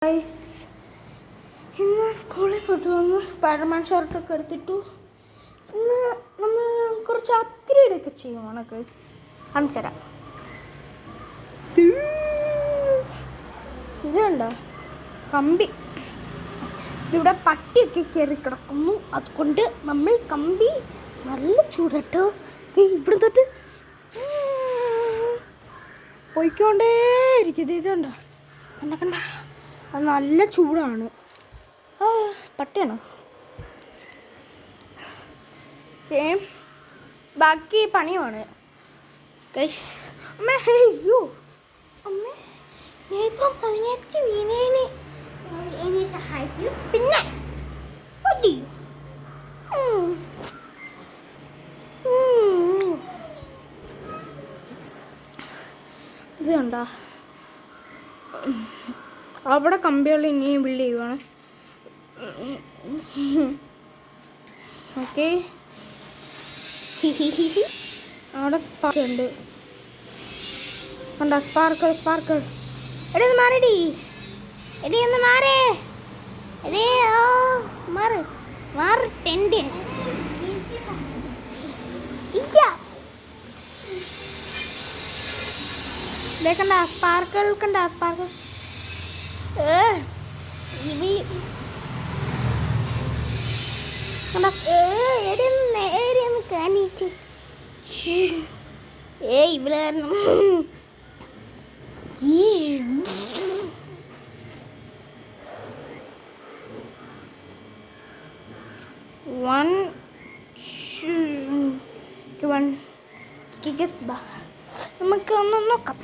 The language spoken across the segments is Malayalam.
ഗൈസ്, ഇന്ന് സ്കൂളിൽ പോയിട്ട് വന്ന് സ്പൈഡർമാൻ ഷർട്ടൊക്കെ എടുത്തിട്ടു. ഇന്ന് നമ്മൾ കുറച്ച് അപ്ഗ്രേഡ് ഒക്കെ ചെയ്യുവാണ് ഗൈസ്. കാണിച്ചു തരാം. ഇത് കണ്ടോ, കമ്പി. ഇവിടെ പട്ടിയൊക്കെ കയറി കിടക്കുന്നു. അതുകൊണ്ട് നമ്മൾ കമ്പി നല്ല ചൂടട്ടോ. ഇവിടെ തൊട്ട് പോയിക്കൊണ്ടേ ഇരിക്കുന്നത്. ഇത് കണ്ടോ, കണ്ട അത് നല്ല ചൂടാണ്. പട്ടിയാണോ? ബാക്കി പണിയുമാണ്. അമ്മേ, അയ്യോ അമ്മേ, ഞാൻ ഇപ്പം അതിനകത്ത് വീണേനെ. എന്നെ സഹായിക്കൂ. പിന്നെ പട്ടി ഇത് കണ്ടോ, അവിടെ കമ്പികൾ ഇനിയും ബിൽഡ് ചെയ്യുവാണ്. ഓക്കെ, അവിടെ സ്പാർക്ക് ഉണ്ട്. കണ്ടോ, സ്പാർക്കിൾ സ്പാർക്കിൾ. എടി ഒന്ന് മാറടി, എടി ഒന്ന് മാറേ, എടേ ഓ മാറ് മാറ് ടെൻഡ്. കണ്ട സ്പാർക്കിൾ, കണ്ട സ്പാർക്കിൾ. ഇവിടെ നമുക്ക് ഒന്ന് നോക്കാം.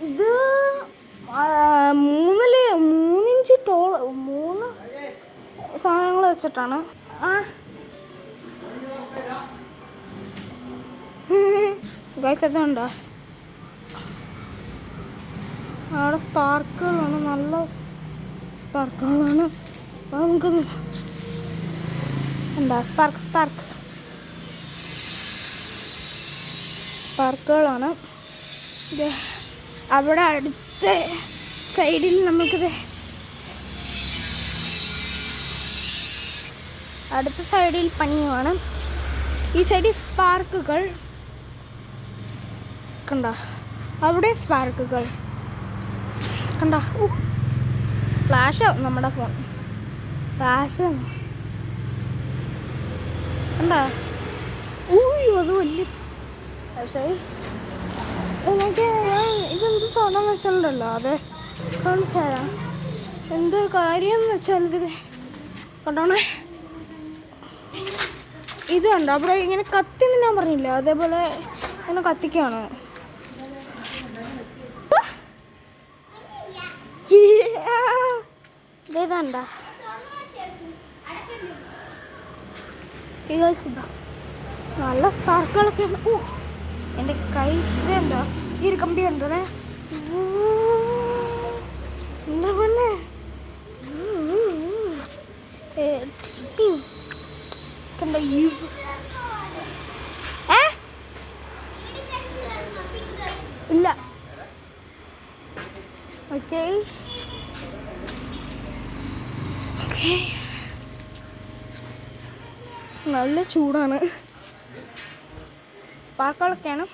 ഇത് 3 ഇഞ്ച് ടോൾ, 3 സാധനങ്ങൾ വെച്ചിട്ടാണ്. ഗൈസ്, അതുണ്ടോ, അവിടെ സ്പാർക്കുകളാണ്, നല്ല സ്പാർക്കുകളാണ്. അപ്പോൾ നമുക്ക് എന്താ സ്പാർക്ക് സ്പാർക്ക് സ്പാർക്കുകളാണ്. അവിടെ അടുത്ത സൈഡിൽ നമുക്കിത് അടുത്ത സൈഡിൽ പണിയുമാണ്. ഈ സൈഡിൽ സ്പാർക്കുകൾ കണ്ട, അവിടെ സ്പാർക്കുകൾ കണ്ട. ഫ്ലാഷ് നമ്മുടെ ഫോൺ ഫ്ലാഷ് കണ്ട. അത് വലിയ പക്ഷേ എനിക്ക് ഇതെന്ത് സാധനം വെച്ചിട്ടുണ്ടല്ലോ, അതെ കാണിച്ചു തരാം. എന്ത് കാര്യം എന്ന് വെച്ചാൽ ഇത് കണ്ടോണേ. ഇത് കണ്ടോ, അവിടെ ഇങ്ങനെ കത്തിന്ന് ഞാൻ പറഞ്ഞില്ല, അതേപോലെ ഇങ്ങനെ കത്തിക്കാണ്. ഇതേതാണ്ട നല്ല സ്പാർക്കുകളൊക്കെ. എൻ്റെ കൈ ഇതെന്താ, ഈ ഒരു കമ്പി ഉണ്ടേ എന്താ പെണ്ണേ. കണ്ട ഇല്ല. ഓക്കെ ഓക്കെ, നല്ല ചൂടാണ്. സ്പാർക്കുകളൊക്കെയാണ്.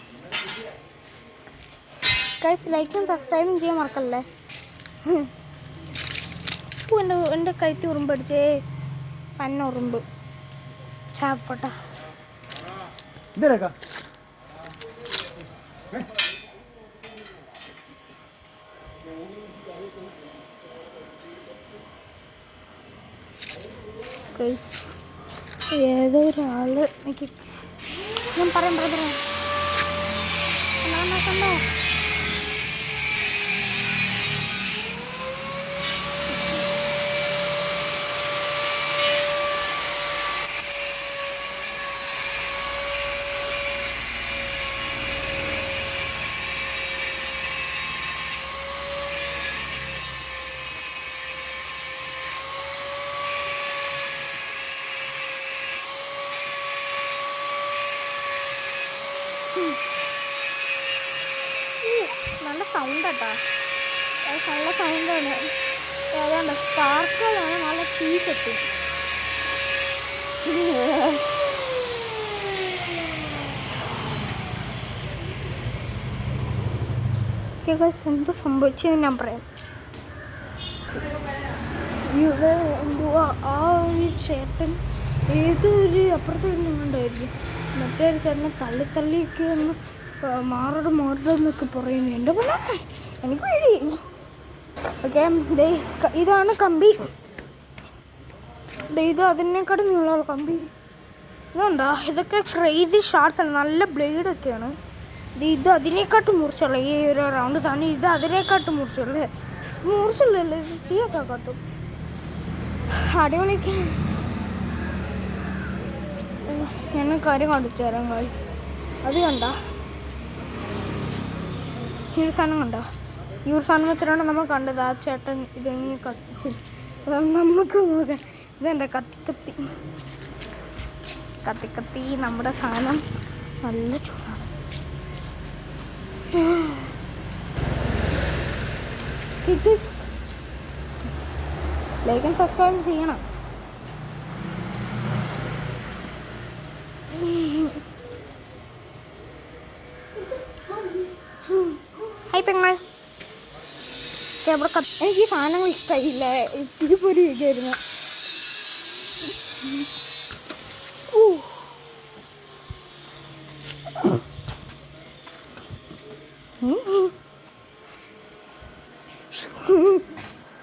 ഗൈസ്, ലൈക്കും സബ്സ്ക്രൈബും ചെയ്യാൻ മറക്കല്ലേ. എൻ്റെ കഴുത്തി ഉറുമ്പടിച്ചേ, പന്ന ഉറുമ്പ് ചാപ്പട്ട. ഏതോ ഒരാള് എനിക്ക് ഞാൻ പറയാൻ ബ്രദറെ കണ്ടോ. നല്ല സൗണ്ട് കേട്ടോ, നല്ല സൗണ്ടാണ്. ഏതാണ്ട് സ്പാർക്കുകളാണ്, നല്ല തീ കെട്ടി. എന്ത് സംഭവിച്ചതെന്ന് ഞാൻ പറയാം. ഇവിടെ എന്തുവാ ആ ഒരു ചേട്ടൻ ഏതൊരു അപ്പുറത്ത് ഉണ്ടായിരിക്കും, മറ്റേ ഒരു ചേട്ടനെ തള്ളിയൊക്കെ ഒന്ന് മാറടെന്നൊക്കെ പറയുന്നു. എൻ്റെ പോലെ എനിക്ക് പേടി. ഓക്കെ, ഇതാണ് കമ്പി. ഇത് അതിനേക്കാട്ടും നീളമുള്ള കമ്പി. ഇതുണ്ടോ, ഇതൊക്കെ ക്രേസി ഷാർട്ട്സാണ്, നല്ല ബ്ലേഡൊക്കെയാണ്. ഇത് അതിനേക്കാട്ടും മുറിച്ചുള്ള ഈ ഒരു റൗണ്ട് തന്നെ, ഇത് അതിനേക്കാട്ടും മുറിച്ചുള്ളല്ലേ, തീയൊക്കെ കത്തും. അടിപൊളിക്ക് ഞാൻ കാര്യം കാണിച്ചു തരാം ഗൈസ്. അത് കണ്ട ഈ ഒരു സാധനം കണ്ടോ, ഈ ഒരു സാധനം വെച്ചിട്ടാണ് നമ്മൾ കണ്ടത്. ആ ചേട്ടൻ ഇതെങ്ങനെ കത്തിച്ച് നമുക്ക് നോക്കാം. ഇതെന്താ കത്തി നമ്മുടെ സാധനം നല്ല ചൂടാണ്. ലൈക്ക് ആൻഡ് സബ്സ്ക്രൈബ് ചെയ്യണം. ഹായ് പെങ്ങൾ. എനിക്ക് ഈ സാധനങ്ങൾ ഇഷ്ടമായില്ല, ഇതിപ്പോൾ ഒരു വീഡിയോയായിരുന്നു.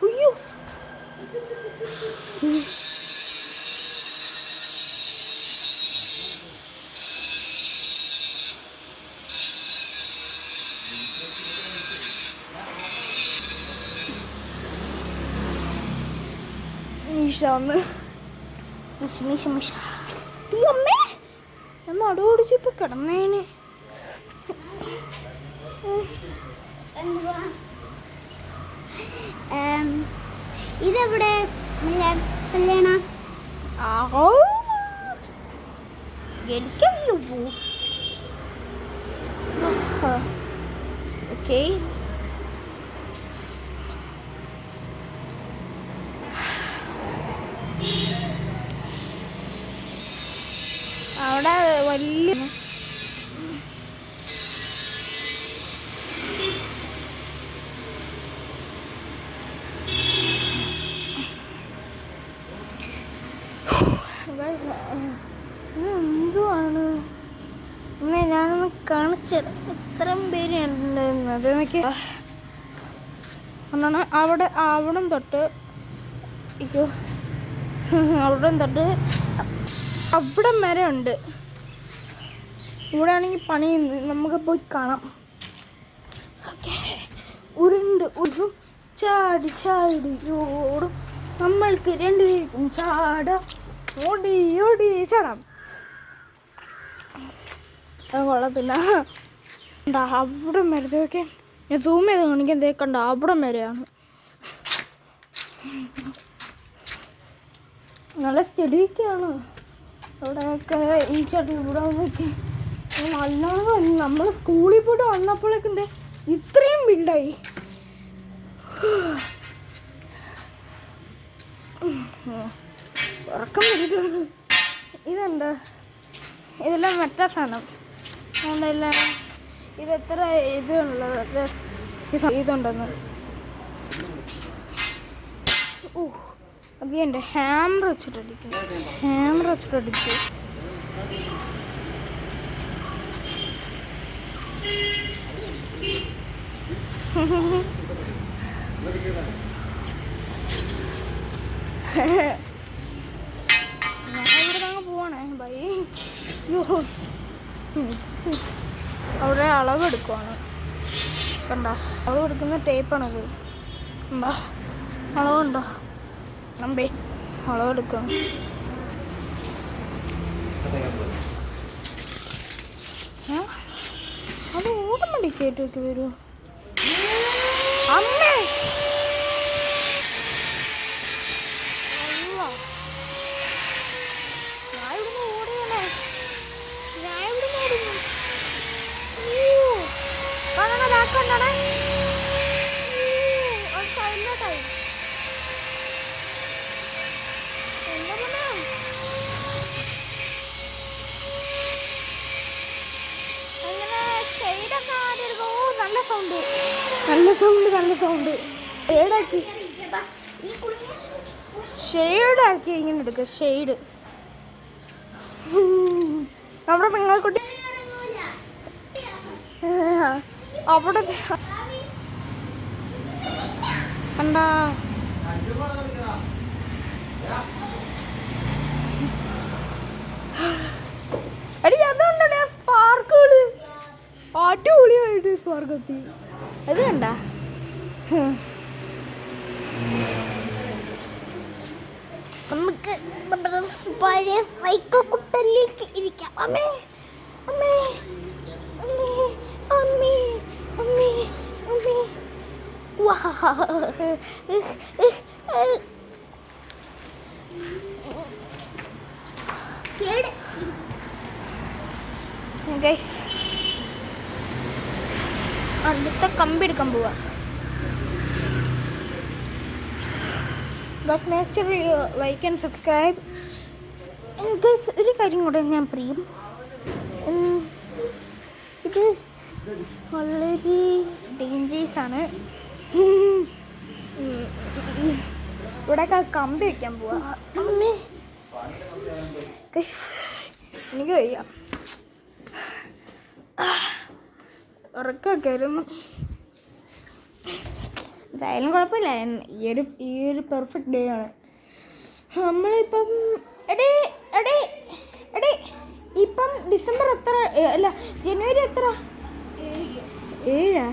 അയ്യോ, അമ്മേ ഒന്ന് അടോടിച്ചിപ്പോൾ കിടന്നേനെ. ഇതെവിടെ കല്യാണം? എനിക്കറിയോ. ഓക്കെ, അവിടെ വലിയ എന്തുവാണ് ഞാനൊന്ന് കാണിച്ചത്. ഇത്രയും പേരുണ്ടായിരുന്നത് എനിക്ക് ഒന്നാണ്. അവിടം തൊട്ട് അവിടം വരെ ഉണ്ട്. ഇവിടെ ആണെങ്കിൽ പണി നമുക്ക് പോയി കാണാം. ഓക്കെ, ഉരുണ്ടും ചാടി ഓടും നമ്മൾക്ക് രണ്ടുപേർക്കും ചാടാം, ഓടി ചാടാം. അത് കൊള്ളത്തില്ല. അവിടം വരതൊക്കെ ഞാൻ സൂം ചെയ്ത് കാണിക്കാൻ തേക്കണ്ട. അവിടം വരെയാണ്. നല്ല സ്റ്റഡിയൊക്കെയാണ് അവിടെയൊക്കെ. ഈ ചേട്ടൻ ഇവിടെ വന്നൊക്കെ നല്ലോണം. നമ്മൾ സ്കൂളിൽ പോയിട്ട് വന്നപ്പോഴേക്കും ഇത്രയും ബിൽഡായി. ഉറക്കം വരുന്നത്. ഇതെന്താ, ഇതെല്ലാം മറ്റേ സാധനം അതുകൊണ്ടല്ല. ഇതെത്ര ഇതുള്ളത് ഇതുണ്ടെന്ന്. അതിൻ്റെ ഹാമർ വെച്ചിട്ടടിക്കും. ഞാൻ ഇവിടെ അങ്ങ് പോവാണേ. ബൈ. അവിടെ അളവെടുക്കുവാണ്. കണ്ട, അളവെടുക്കുന്ന ടേപ്പാണത്. കണ്ടോ, അളവുണ്ടോ? നമ്പേ അളവെടുക്കണം. അത് ഓട്ടോമാറ്റിക്കായിട്ടൊക്കെ വരുമോ? അമ്മേ, ഞാൻ ഇവിടുന്ന് ഓടുകയാണേ. കാണണ ബാക്കുണ്ടാണേ. സൈഡിലോട്ടായി. എന്താ പറഞ്ഞാ അങ്ങനെ ഷെയ്ഡൊക്കെ ആദ്യം എടുക്കും. ഓ നല്ല സൗണ്ട്, നല്ല സൗണ്ട്, നല്ല സൗണ്ട്. ഷെയ്ഡാക്കി, ഷെയ്ഡാക്കി ഇങ്ങനെ എടുക്കുക. ഷെയ്ഡ് നമ്മുടെ പെങ്ങളെക്കുട്ടി അവിടെ കണ്ടാ. എടി അതുകൊണ്ടല്ലേ സ്പാർക്കുകള് അടിപൊളിയായിട്ട് സ്പാർക്ക് എത്തി. അത് കണ്ട നമുക്ക് നമ്മുടെ പഴയ സൈക്കിൾ കുട്ടലിലേക്ക് ഇരിക്കാം. അമ്മേ അമ്മേ അമ്മേ അമ്മേ അമ്മേ അമ്മേ. വാ അടുത്ത കമ്പി എടുക്കാൻ പോവാ. make sure you like and subscribe. ഒരു കാര്യം കൂടെ ഞാൻ പറയും, ഇത് വളരെ ഡേഞ്ചറസ് ആണ്. ഇവിടെയൊക്കെ കമ്പി വയ്ക്കാൻ പോവാ. അമ്മേ എനിക്ക് വയ്യ, ഉറക്കമൊക്കെ വരുന്നു. എന്തായാലും കുഴപ്പമില്ല. ഈ ഒരു പെർഫെക്റ്റ് ഡേ ആണ്. നമ്മളിപ്പം ഇപ്പം ഡിസംബർ എത്ര, അല്ല ജനുവരി എത്ര, 7.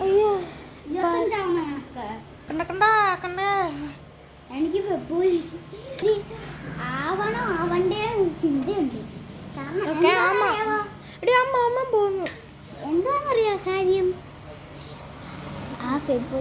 അയ്യോ കണ്ട എനിക്ക് ഫെബ്രുവരി ആവണ്ടേ ചിന്തയുണ്ട്. അമ്മ പോകുന്നു. എന്താണെന്നറിയോ കാര്യം? ആ ഫെബ്രുവരി